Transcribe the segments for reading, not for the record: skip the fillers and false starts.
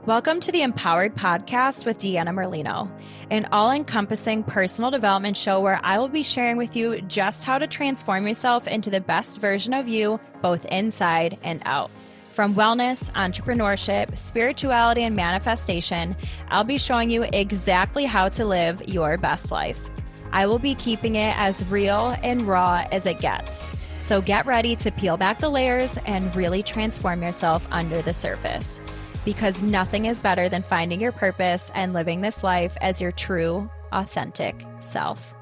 Welcome to the Empowered Podcast with Deanna Merlino, an all-encompassing personal development show where I will be sharing with you just how to transform yourself into the best version of you, both inside and out. From wellness, entrepreneurship, spirituality, and manifestation, I'll be showing you exactly how to live your best life. I will be keeping it as real and raw as it gets. So get ready to peel back the layers and really transform yourself under the surface. Because nothing is better than finding your purpose and living this life as your true, authentic self.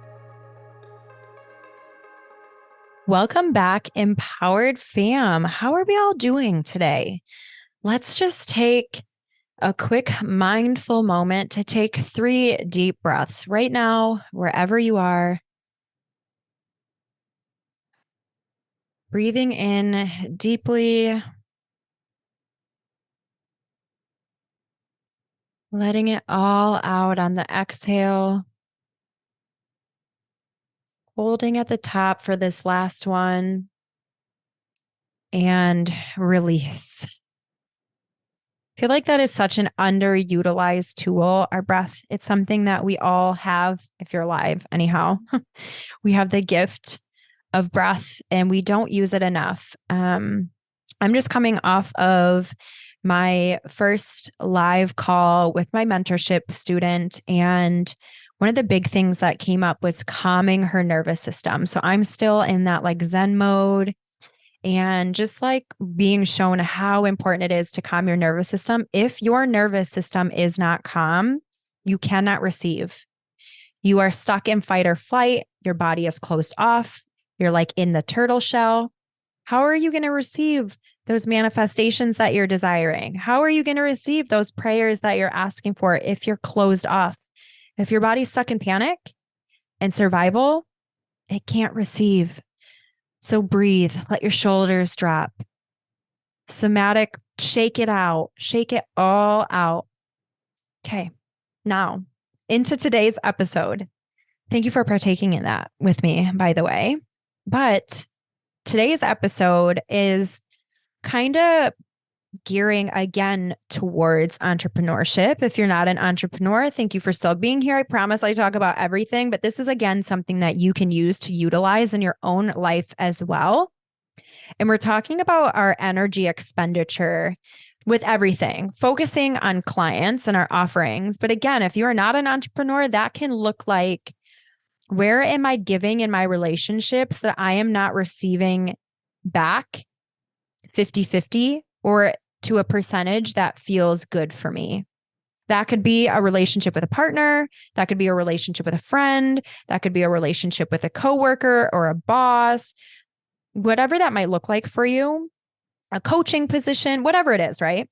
Welcome back, Empowered fam. How are we all doing today? Let's just take a quick mindful moment to take 3 deep breaths right now, wherever you are. Breathing in deeply. Letting it all out on the exhale. Holding at the top for this last one. And release. I feel like that is such an underutilized tool, our breath. It's something that we all have, if you're alive, anyhow. We have the gift of breath and we don't use it enough. I'm just coming off of my first live call with my mentorship student. And one of the big things that came up was calming her nervous system. So I'm still in that like Zen mode and just like being shown how important it is to calm your nervous system. If your nervous system is not calm, you cannot receive. You are stuck in fight or flight. Your body is closed off. You're like in the turtle shell. How are you going to receive those manifestations that you're desiring? How are you going to receive those prayers that you're asking for if you're closed off? If your body's stuck in panic and survival, it can't receive. So breathe, let your shoulders drop. Somatic, shake it out, shake it all out. Okay, now into today's episode. Thank you for partaking in that with me, by the way. But today's episode is kind of gearing again towards entrepreneurship. If you're not an entrepreneur, thank you for still being here. I promise I talk about everything, but this is again something that you can use to utilize in your own life as well. And we're talking about our energy expenditure with everything, focusing on clients and our offerings. But again, if you're not an entrepreneur, that can look like, where am I giving in my relationships that I am not receiving back 50-50 or to a percentage that feels good for me? That could be a relationship with a partner. That could be a relationship with a friend. That could be a relationship with a coworker or a boss, whatever that might look like for you, a coaching position, whatever it is, right?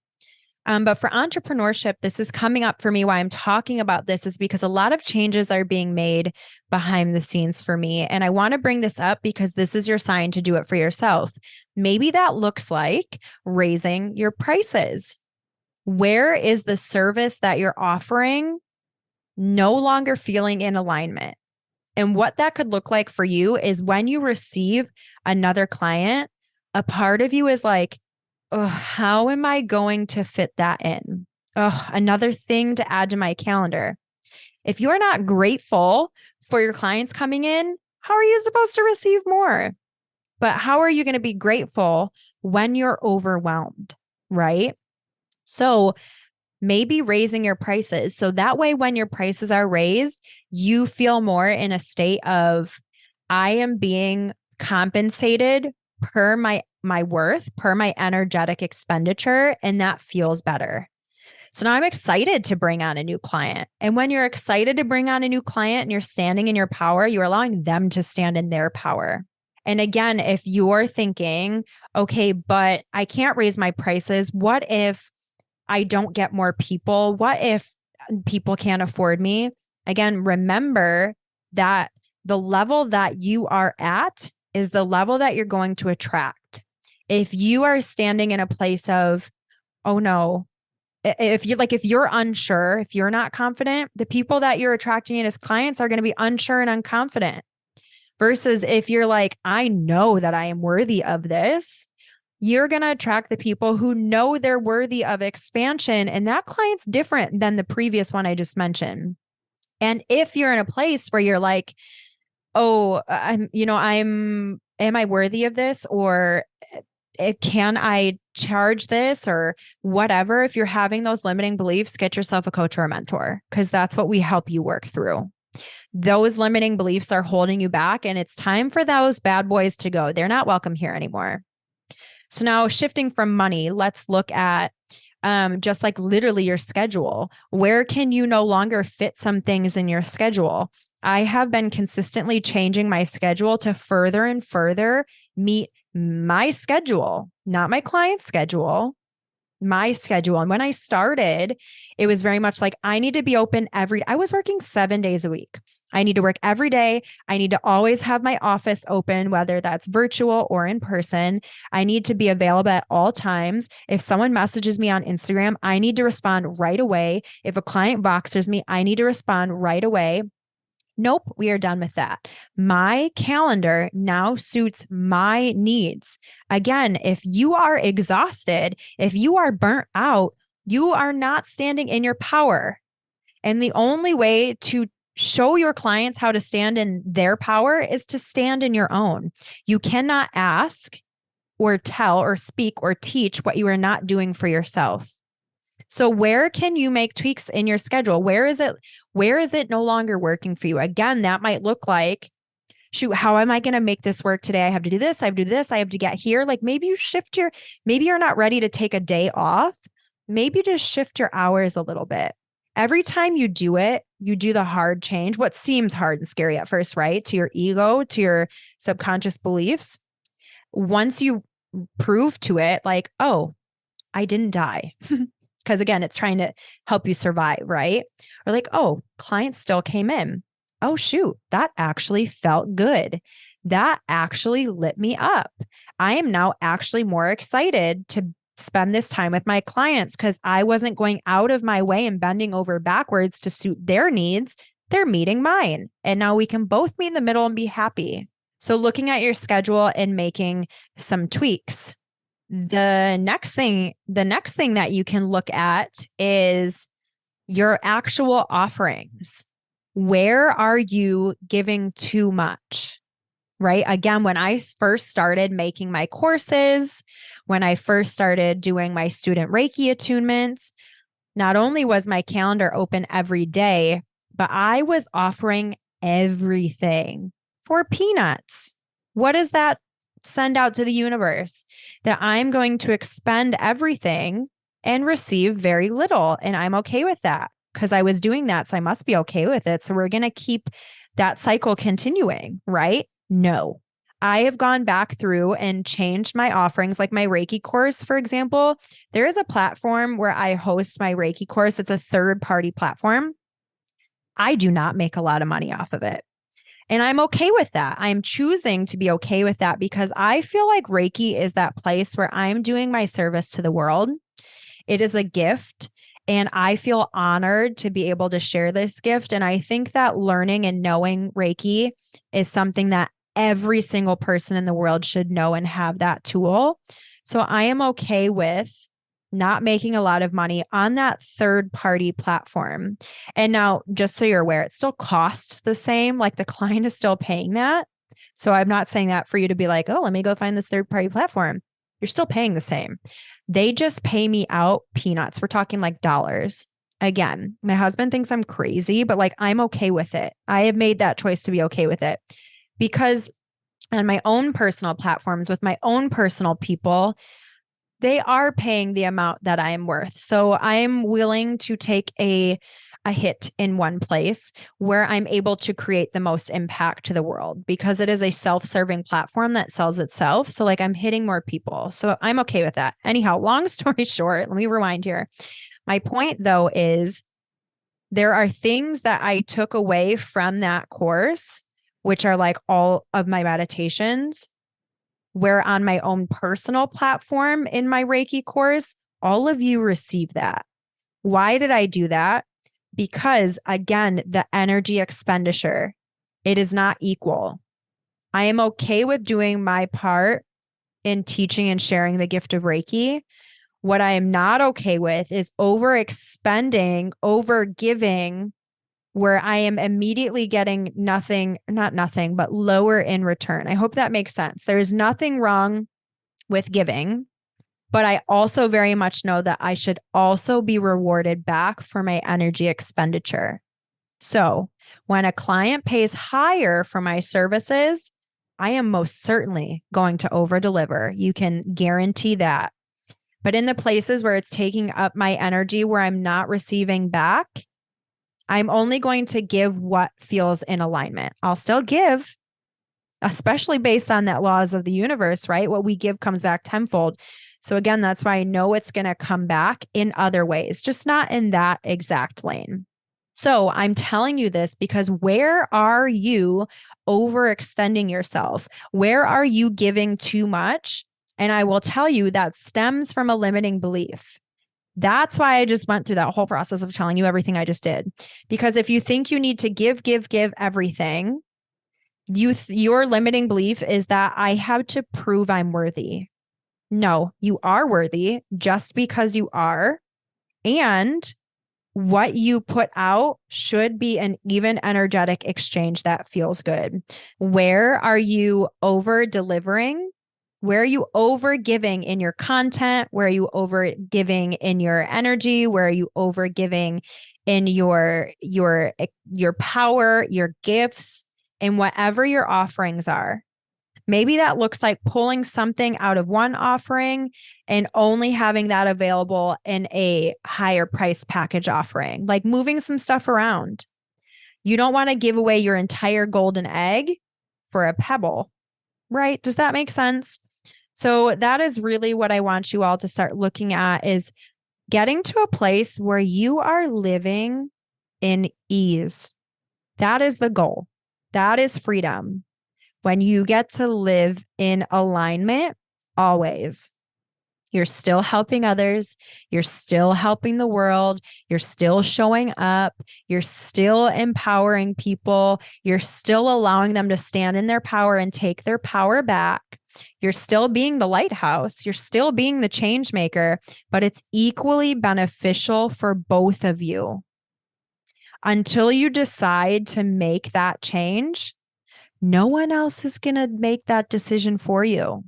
But for entrepreneurship, this is coming up for me. Why I'm talking about this is because a lot of changes are being made behind the scenes for me. And I want to bring this up because this is your sign to do it for yourself. Maybe that looks like raising your prices. Where is the service that you're offering no longer feeling in alignment? And what that could look like for you is when you receive another client, a part of you is like, oh, how am I going to fit that in? Oh, another thing to add to my calendar. If you're not grateful for your clients coming in, how are you supposed to receive more? But how are you going to be grateful when you're overwhelmed, right? So maybe raising your prices. So that way, when your prices are raised, you feel more in a state of, I am being compensated per my worth, per my energetic expenditure, and that feels better. So now I'm excited to bring on a new client. And when you're excited to bring on a new client and you're standing in your power, you're allowing them to stand in their power. And again, if you're thinking, okay, but I can't raise my prices, what if I don't get more people? What if people can't afford me? Again, remember that the level that you are at is the level that you're going to attract. If you are standing in a place of, oh no, if you're unsure, if you're not confident, the people that you're attracting in as clients are going to be unsure and unconfident. Versus if you're like, I know that I am worthy of this, You're going to attract the people who know they're worthy of expansion. And that client's different than the previous one I just mentioned. And if you're in a place where you're like, oh, am I worthy of this? Or can I charge this or whatever? If you're having those limiting beliefs, get yourself a coach or a mentor, because that's what we help you work through. Those limiting beliefs are holding you back, and it's time for those bad boys to go. They're not welcome here anymore. So now shifting from money, let's look at just like literally your schedule. Where can you no longer fit some things in your schedule? I have been consistently changing my schedule to further and further meet my schedule, not my client's schedule, my schedule. And when I started, it was very much like I need to be open I was working 7 days a week. I need to work every day. I need to always have my office open, whether that's virtual or in person. I need to be available at all times. If someone messages me on Instagram, I need to respond right away. If a client boxers me, I need to respond right away. Nope, we are done with that. My calendar now suits my needs. Again, if you are exhausted, if you are burnt out, you are not standing in your power. And the only way to show your clients how to stand in their power is to stand in your own. You cannot ask or tell or speak or teach what you are not doing for yourself. So where can you make tweaks in your schedule? Where is it no longer working for you? Again, that might look like, shoot, how am I going to make this work today? I have to do this. I have to do this. I have to get here. Like maybe maybe you're not ready to take a day off. Maybe just shift your hours a little bit. Every time you do it, you do the hard change, what seems hard and scary at first, right? To your ego, to your subconscious beliefs. Once you prove to it, like, oh, I didn't die. Because again, it's trying to help you survive, right? Or like, oh, clients still came in. Oh, shoot, that actually felt good. That actually lit me up. I am now actually more excited to spend this time with my clients because I wasn't going out of my way and bending over backwards to suit their needs. They're meeting mine. And now we can both meet in the middle and be happy. So looking at your schedule and making some tweaks. The next thing that you can look at is your actual offerings. Where are you giving too much? Right? Again, when I first started making my courses, when I first started doing my student Reiki attunements, not only was my calendar open every day, but I was offering everything for peanuts. What does that send out to the universe? That I'm going to expend everything and receive very little. And I'm okay with that because I was doing that. So I must be okay with it. So we're going to keep that cycle continuing, right? No. I have gone back through and changed my offerings, like my Reiki course, for example. There is a platform where I host my Reiki course. It's a third-party platform. I do not make a lot of money off of it. And I'm okay with that. I'm choosing to be okay with that because I feel like Reiki is that place where I'm doing my service to the world. It is a gift, and I feel honored to be able to share this gift. And I think that learning and knowing Reiki is something that every single person in the world should know and have that tool. So I am okay with not making a lot of money on that third-party platform. And now, just so you're aware, it still costs the same. Like the client is still paying that. So I'm not saying that for you to be like, oh, let me go find this third-party platform. You're still paying the same. They just pay me out peanuts. We're talking like dollars. Again, my husband thinks I'm crazy, but like I'm okay with it. I have made that choice to be okay with it because on my own personal platforms with my own personal people, they are paying the amount that I am worth. So I'm willing to take a hit in one place where I'm able to create the most impact to the world because it is a self-serving platform that sells itself. So like I'm hitting more people. So I'm okay with that. Anyhow, long story short, let me rewind here. My point though is there are things that I took away from that course, which are like all of my meditations, where on my own personal platform in my Reiki course, all of you receive that. Why did I do that? Because again, the energy expenditure, it is not equal. I am okay with doing my part in teaching and sharing the gift of Reiki. What I am not okay with is overexpending, overgiving, where I am immediately getting nothing, not nothing, but lower in return. I hope that makes sense. There is nothing wrong with giving, but I also very much know that I should also be rewarded back for my energy expenditure. So when a client pays higher for my services, I am most certainly going to over deliver. You can guarantee that. But in the places where it's taking up my energy, where I'm not receiving back, I'm only going to give what feels in alignment. I'll still give, especially based on that laws of the universe, right? What we give comes back tenfold. So again, that's why I know it's going to come back in other ways, just not in that exact lane. So I'm telling you this because where are you overextending yourself? Where are you giving too much? And I will tell you that stems from a limiting belief. That's why I just went through that whole process of telling you everything I just did. Because if you think you need to give everything, your limiting belief is that I have to prove I'm worthy. No, you are worthy just because you are. And what you put out should be an even energetic exchange that feels good. Where are you over delivering? Where are you over giving in your content? Where are you over giving in your energy? Where are you over giving in your power, your gifts, and whatever your offerings are? Maybe that looks like pulling something out of one offering and only having that available in a higher price package offering, like moving some stuff around. You don't want to give away your entire golden egg for a pebble, right? Does that make sense? So that is really what I want you all to start looking at, is getting to a place where you are living in ease. That is the goal. That is freedom. When you get to live in alignment, always, you're still helping others. You're still helping the world. You're still showing up. You're still empowering people. You're still allowing them to stand in their power and take their power back. You're still being the lighthouse. You're still being the change maker, but it's equally beneficial for both of you. Until you decide to make that change, no one else is going to make that decision for you.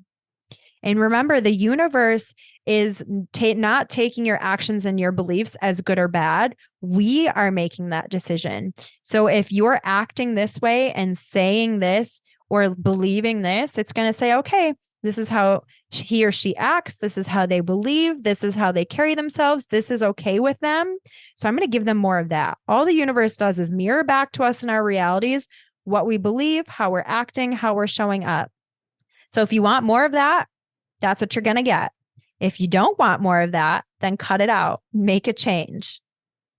And remember, the universe is not taking your actions and your beliefs as good or bad. We are making that decision. So if you're acting this way and saying this or believing this, it's going to say, okay, this is how he or she acts. This is how they believe. This is how they carry themselves. This is okay with them. So I'm going to give them more of that. All the universe does is mirror back to us in our realities what we believe, how we're acting, how we're showing up. So if you want more of that, that's what you're going to get. If you don't want more of that, then cut it out, make a change.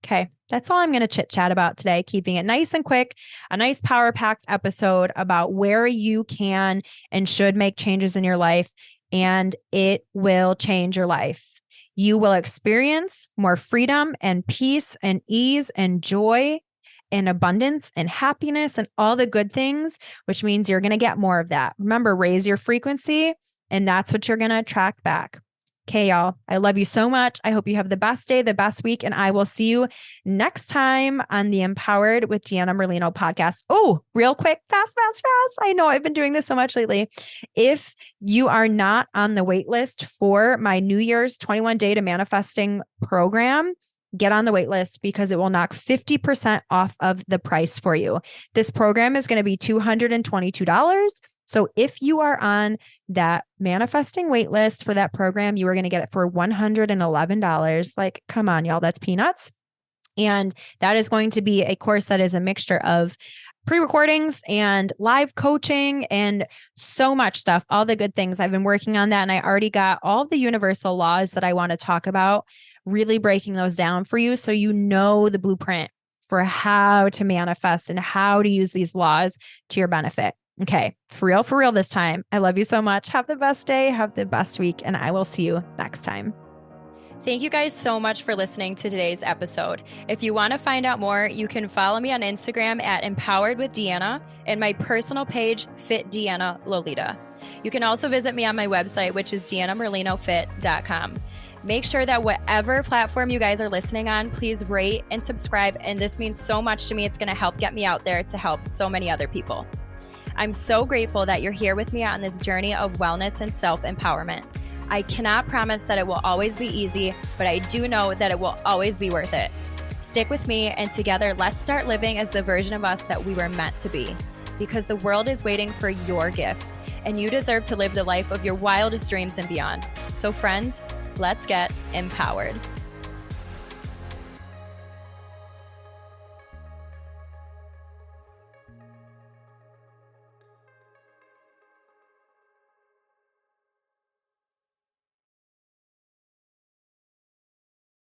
Okay. That's all I'm going to chit chat about today, keeping it nice and quick, a nice power packed episode about where you can and should make changes in your life, and it will change your life. You will experience more freedom and peace and ease and joy and abundance and happiness and all the good things, which means you're going to get more of that. Remember, raise your frequency, and that's what you're going to attract back. Okay, y'all. I love you so much. I hope you have the best day, the best week, and I will see you next time on the Empowered with Deanna Merlino podcast. Oh, real quick, fast. I know I've been doing this so much lately. If you are not on the wait list for my New Year's 21 Day to Manifesting program, get on the wait list because it will knock 50% off of the price for you. This program is going to be $222. So if you are on that manifesting wait list for that program, you are going to get it for $111. Like, come on, y'all, that's peanuts. And that is going to be a course that is a mixture of pre-recordings and live coaching and so much stuff, all the good things. I've been working on that, and I already got all of the universal laws that I want to talk about, really breaking those down for you so you know the blueprint for how to manifest and how to use these laws to your benefit. Okay, for real this time. I love you so much. Have the best day, have the best week, and I will see you next time. Thank you guys so much for listening to today's episode. If you want to find out more, you can follow me on Instagram at Empowered with Deanna and my personal page, Fit Deanna Lolita. You can also visit me on my website, which is deannamerlinofit.com. Make sure that whatever platform you guys are listening on, please rate and subscribe. And this means so much to me. It's going to help get me out there to help so many other people. I'm so grateful that you're here with me on this journey of wellness and self-empowerment. I cannot promise that it will always be easy, but I do know that it will always be worth it. Stick with me, and together, let's start living as the version of us that we were meant to be. Because the world is waiting for your gifts, and you deserve to live the life of your wildest dreams and beyond. So friends, let's get empowered.